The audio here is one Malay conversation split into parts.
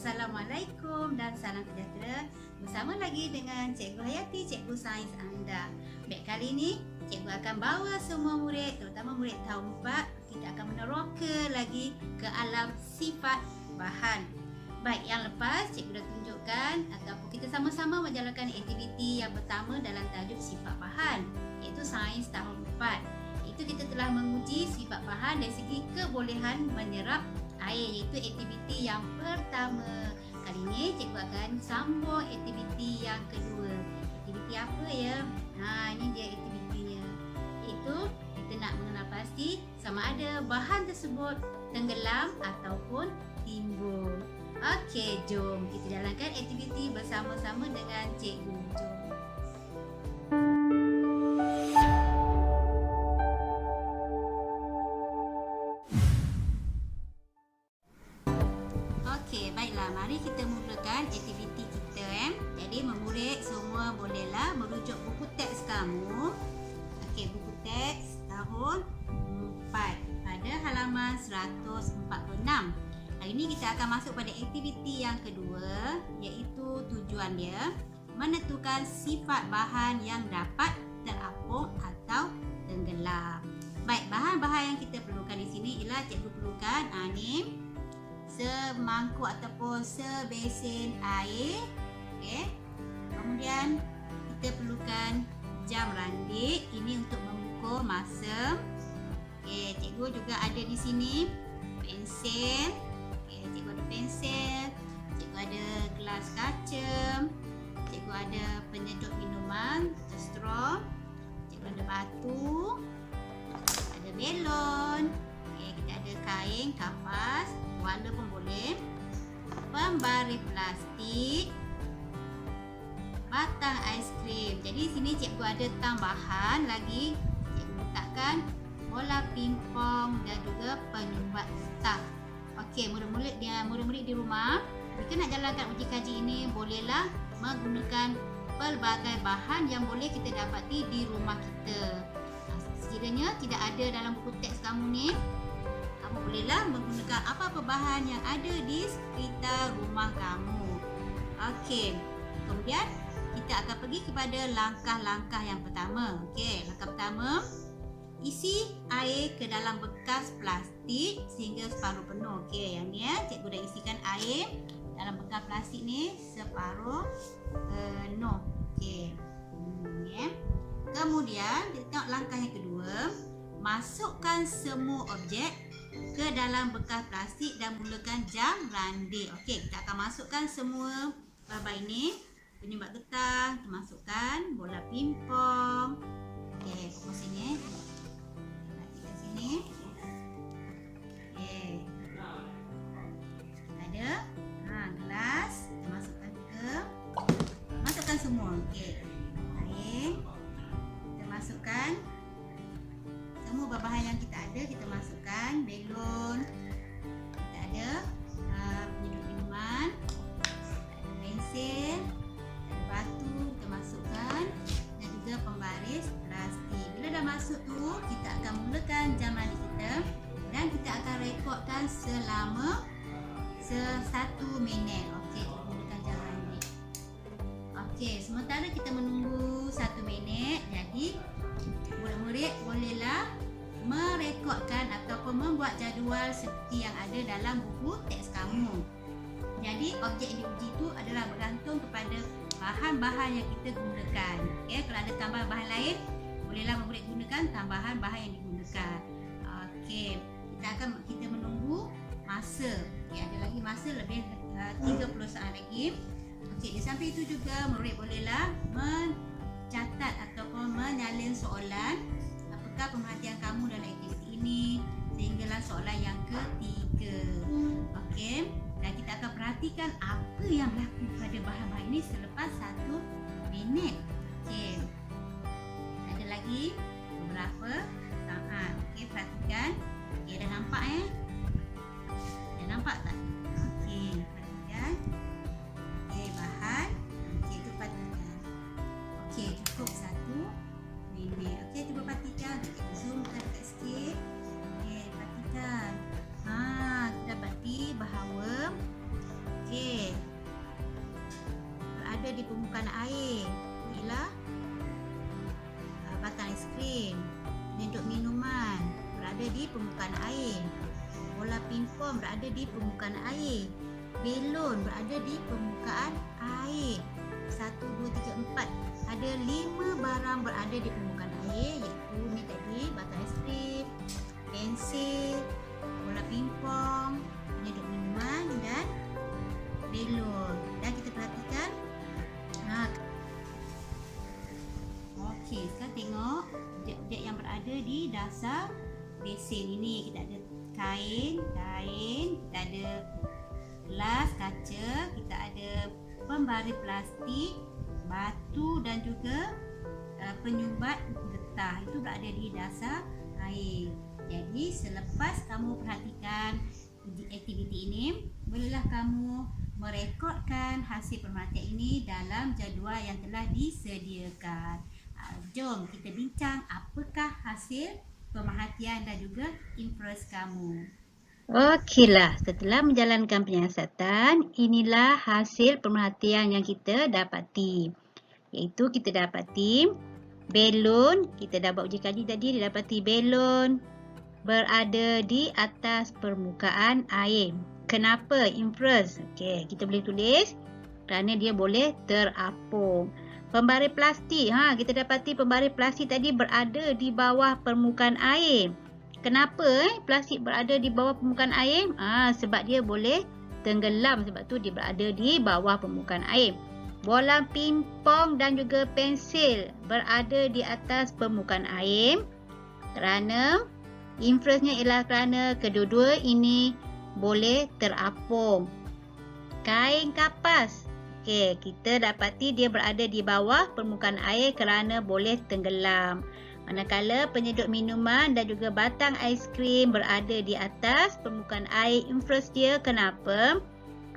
Assalamualaikum dan salam sejahtera. Bersama lagi dengan Cikgu Hayati, Cikgu Sains anda. Baik, kali ini Cikgu akan bawa semua murid, terutama murid tahun 4, kita akan meneroka lagi ke alam sifat bahan. Baik, yang lepas Cikgu dah tunjukkan ataupun kita sama-sama menjalankan aktiviti yang pertama dalam tajuk sifat bahan, iaitu Sains tahun 4. Itu kita telah menguji sifat bahan dari segi kebolehan menyerap air, iaitu aktiviti yang pertama. Kali ini cikgu akan sambung aktiviti yang kedua. Aktiviti apa ya? Ini dia aktivitinya. Iaitu kita nak mengenal pasti sama ada bahan tersebut tenggelam ataupun timbul. Okey, jom kita jalankan aktiviti bersama-sama dengan cikgu. Jom. Okey, baiklah. Mari kita mulakan aktiviti kita. Jadi, murid semua bolehlah merujuk buku teks kamu. Okey, buku teks tahun 4 pada halaman 146. Hari ini kita akan masuk pada aktiviti yang kedua, iaitu tujuan dia menentukan sifat bahan yang dapat terapung atau tenggelam. Baik, bahan-bahan yang kita perlukan di sini ialah cikgu perlukan ni semangkuk ataupun sebesin air. Okey. Kemudian kita perlukan jam randik, ini untuk mengukur masa. Okey, cikgu juga ada di sini pensel. Okey, cikgu ada pensel, cikgu ada gelas kaca, cikgu ada penyejuk minuman atau straw, cikgu ada batu, ada belon. Okey, kita ada kain, kapas, warna pun boleh, pembaris plastik, batang aiskrim. Jadi sini cikgu ada tambahan lagi, cikgu letakkan bola pingpong dan juga penyumbat staf. Okey, murid-murid di rumah, jika nak jalankan uji kaji ini, bolehlah menggunakan pelbagai bahan yang boleh kita dapati di rumah kita. Sekiranya tidak ada dalam buku teks kamu ni, kamu bolehlah menggunakan apa-apa bahan yang ada di sekitar rumah kamu. Okey, kemudian kita akan pergi kepada langkah-langkah yang pertama. Okey, langkah pertama, isi air ke dalam bekas plastik sehingga separuh penuh. Okey, yang ni cikgu dah isikan air dalam bekas plastik ni separuh penuh. Okey. Kemudian kita tengok langkah yang kedua, masukkan semua objek ke dalam bekas plastik dan mulakan jam randik. Okey, kita akan masukkan semua bahan ini. Penyumbat getah, kita masukkan bola pingpong. Okey, fokus sini. Perhatikan sini. Okey. Ada gelas, kita masukkan juga. Masukkan semua. Okey. Air. Kita masukkan semua bahan yang kita ada, kita masukkan belon, kita ada penyejuk minuman, ada pensel, ada batu, kita masukkan, dan juga pembaris plastik. Bila dah masuk tu, kita akan mulakan jam randik kita dan kita akan rekodkan selama 1 minit. Okey, kita mulakan jam randik. Okey, sementara kita menunggu 1 minit, jadi murid-murid bolehlah merekodkan ataupun membuat jadual seperti yang ada dalam buku teks kamu. Jadi objek yang diuji itu adalah bergantung kepada bahan-bahan yang kita gunakan. Okey, kalau ada tambahan bahan lain, bolehlah murid gunakan tambahan bahan yang digunakan. Okey, kita menunggu masa. Okey, ada lagi masa lebih 30 saat lagi. Okey, di samping itu juga murid bolehlah mencatat ataupun menyalin soalan. Apakah pemerhatian kamu dalam aktiviti ini sehinggalah soalan yang ketiga. Okey, dan kita akan perhatikan apa yang berlaku pada bahan-bahan ini selepas 1 minit. Okey, ada lagi beberapa saat. Okey, perhatikan. Okey, dah nampak dah nampak tak? Okey, perhatikan. Okey, bahan. Okey, itu perhatikan. Okey, cukup 1 minit. Okey, cuba perhatikan. Kita zoomkan dekat sikit. Okey, perhatikan. Kita dapati bahawa okey, pimpong berada di permukaan air. Belon berada di permukaan air. 1, 2, 3, 4. Ada 5 barang berada di permukaan air, iaitu ni tadi batang aiskrim, pensil, bola pimpong, penyedut minuman dan belon. Dan kita perhatikan. Okey, sekarang tengok objek-objek yang berada di dasar besen ini. Kita ada kain, kita ada gelas kaca, kita ada pembaris plastik, batu dan juga penyumbat getah. Itu berada di dasar air. Jadi selepas kamu perhatikan aktiviti ini, bolehlah kamu merekodkan hasil pemerhatian ini dalam jadual yang telah disediakan. Jom kita bincang apakah hasil pemerhatian dan juga inferensi kamu. Okeylah, setelah menjalankan penyiasatan, inilah hasil pemerhatian yang kita dapati. Iaitu kita dapati belon, kita dah buat uji kaji tadi, didapati belon berada di atas permukaan air. Kenapa? Inference. Okey, kita boleh tulis kerana dia boleh terapung. Pembaris plastik, kita dapati pembaris plastik tadi berada di bawah permukaan air. Kenapa plastik berada di bawah permukaan air? Sebab dia boleh tenggelam, sebab tu dia berada di bawah permukaan air. Bola pimpong dan juga pensil berada di atas permukaan air kerana inference-nya ialah kerana kedua-dua ini boleh terapung. Kain kapas, okey, kita dapati dia berada di bawah permukaan air kerana boleh tenggelam. Manakala penyedut minuman dan juga batang aiskrim berada di atas permukaan air, inference dia kenapa?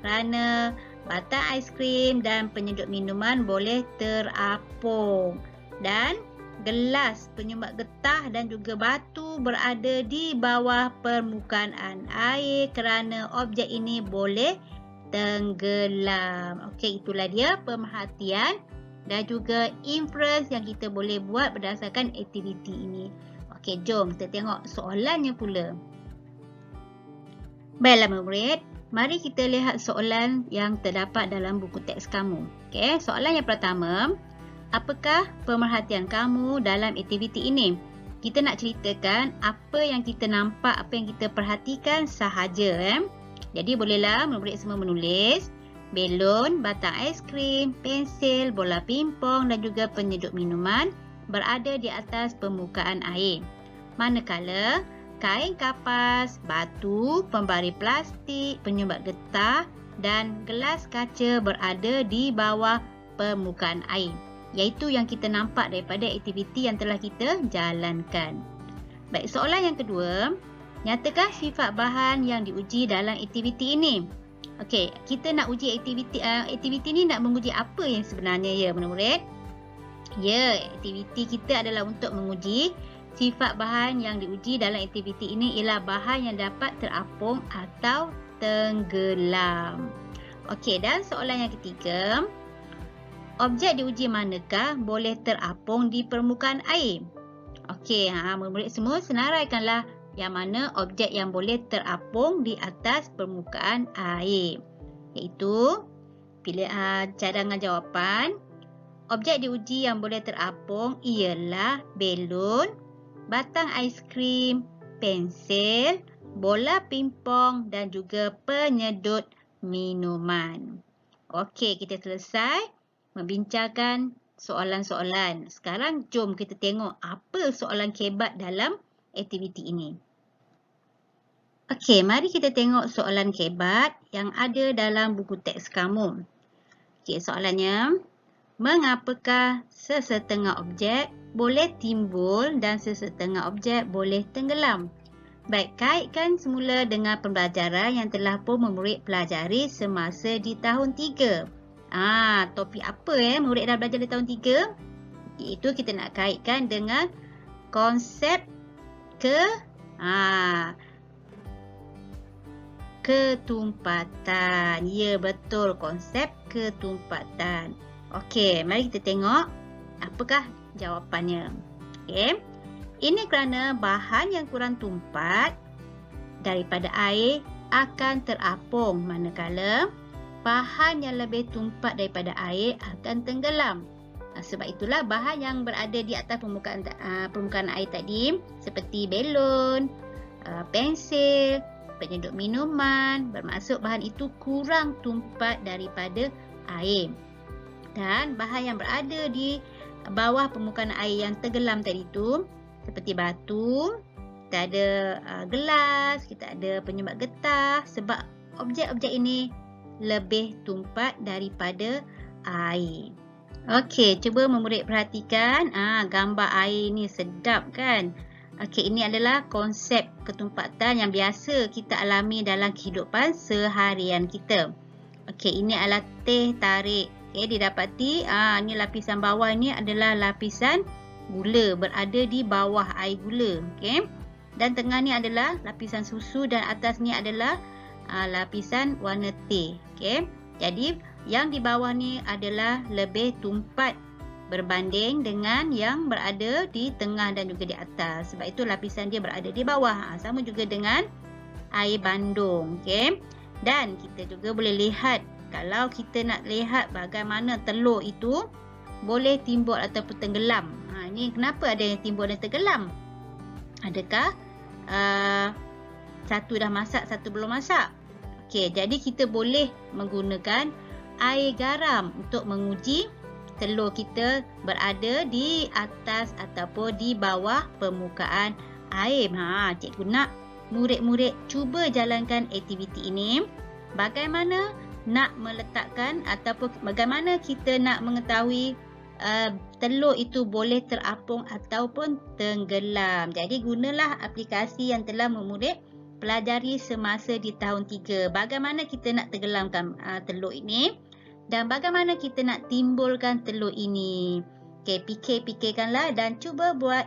Kerana batang aiskrim dan penyedut minuman boleh terapung. Dan gelas, penyumbat getah dan juga batu berada di bawah permukaan air kerana objek ini boleh tenggelam. Okey, itulah dia pemerhatian dan juga inference yang kita boleh buat berdasarkan aktiviti ini. Okey, jom kita tengok soalannya pula. Baiklah murid, mari kita lihat soalan yang terdapat dalam buku teks kamu. Okey, soalan yang pertama, apakah pemerhatian kamu dalam aktiviti ini? Kita nak ceritakan apa yang kita nampak, apa yang kita perhatikan sahaja. Jadi bolehlah murid semua menulis belon, batang aiskrim, pensil, bola pimpong dan juga penyedut minuman berada di atas permukaan air. Manakala kain kapas, batu, pembaris plastik, penyumbat getah dan gelas kaca berada di bawah permukaan air. Iaitu yang kita nampak daripada aktiviti yang telah kita jalankan. Baik, soalan yang kedua, nyatakan sifat bahan yang diuji dalam aktiviti ini. Okey, kita nak uji aktiviti ni nak menguji apa yang sebenarnya ya murid-murid? Ya, aktiviti kita adalah untuk menguji sifat bahan yang diuji dalam aktiviti ini ialah bahan yang dapat terapung atau tenggelam. Okey, dan soalan yang ketiga, objek diuji manakah boleh terapung di permukaan air? Okey, murid-murid semua senaraikanlah yang mana objek yang boleh terapung di atas permukaan air. Iaitu, pilih cadangan jawapan. Objek diuji yang boleh terapung ialah belon, batang aiskrim, pensil, bola pimpong dan juga penyedut minuman. Okey, kita selesai membincangkan soalan-soalan. Sekarang jom kita tengok apa soalan kebat dalam aktiviti ini. Okey, mari kita tengok soalan kebat yang ada dalam buku teks kamu. Okey, soalannya, mengapakah sesetengah objek boleh timbul dan sesetengah objek boleh tenggelam? Baik, kaitkan semula dengan pembelajaran yang telah pun murid pelajari semasa di tahun 3. Topik apa murid dah belajar di tahun 3? Iaitu kita nak kaitkan dengan konsep ketumpatan. Ya, betul, konsep ketumpatan. Okey, mari kita tengok apakah jawapannya. Okey. Ini kerana bahan yang kurang tumpat daripada air akan terapung, manakala bahan yang lebih tumpat daripada air akan tenggelam. Sebab itulah bahan yang berada di atas permukaan air tadi seperti belon, pensil, penyedut minuman, bermaksud bahan itu kurang tumpat daripada air. Dan bahan yang berada di bawah permukaan air yang tenggelam tadi itu seperti batu, kita ada gelas, kita ada penyumbat getah, sebab objek-objek ini lebih tumpat daripada air. Okey, cuba memurid perhatikan gambar air ni, sedap kan? Okey, ini adalah konsep ketumpatan yang biasa kita alami dalam kehidupan seharian kita. Okey, ini adalah teh tarik. Okey, didapati ni lapisan bawah ni adalah lapisan gula, berada di bawah air gula. Okey. Dan tengah ni adalah lapisan susu dan atas ni adalah lapisan warna teh. Okey. Jadi yang di bawah ni adalah lebih tumpat berbanding dengan yang berada di tengah dan juga di atas. Sebab itu lapisan dia berada di bawah. Sama juga dengan air bandung. Okey. Dan kita juga boleh lihat, kalau kita nak lihat bagaimana telur itu boleh timbul ataupun tenggelam. Ini kenapa ada yang timbul dan tenggelam? Adakah satu dah masak, satu belum masak? Okey, jadi kita boleh menggunakan air garam untuk menguji telur kita berada di atas ataupun di bawah permukaan air. Cikgu nak murid-murid cuba jalankan aktiviti ini. Bagaimana nak meletakkan ataupun bagaimana kita nak mengetahui telur itu boleh terapung ataupun tenggelam. Jadi gunalah aplikasi yang telah memurid pelajari semasa di tahun 3. Bagaimana kita nak tenggelamkan telur ini dan bagaimana kita nak timbulkan telur ini. Okey, fikir-fikirkanlah dan cuba buat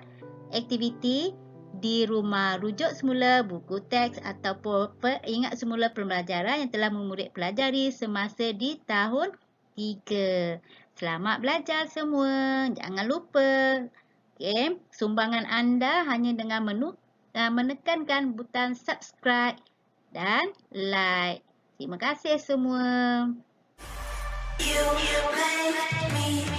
aktiviti di rumah. Rujuk semula buku teks ataupun ingat semula pembelajaran yang telah memurid pelajari semasa di tahun 3. Selamat belajar semua. Jangan lupa, sumbangan anda hanya dengan menekankan butang subscribe dan like. Terima kasih semua. You make me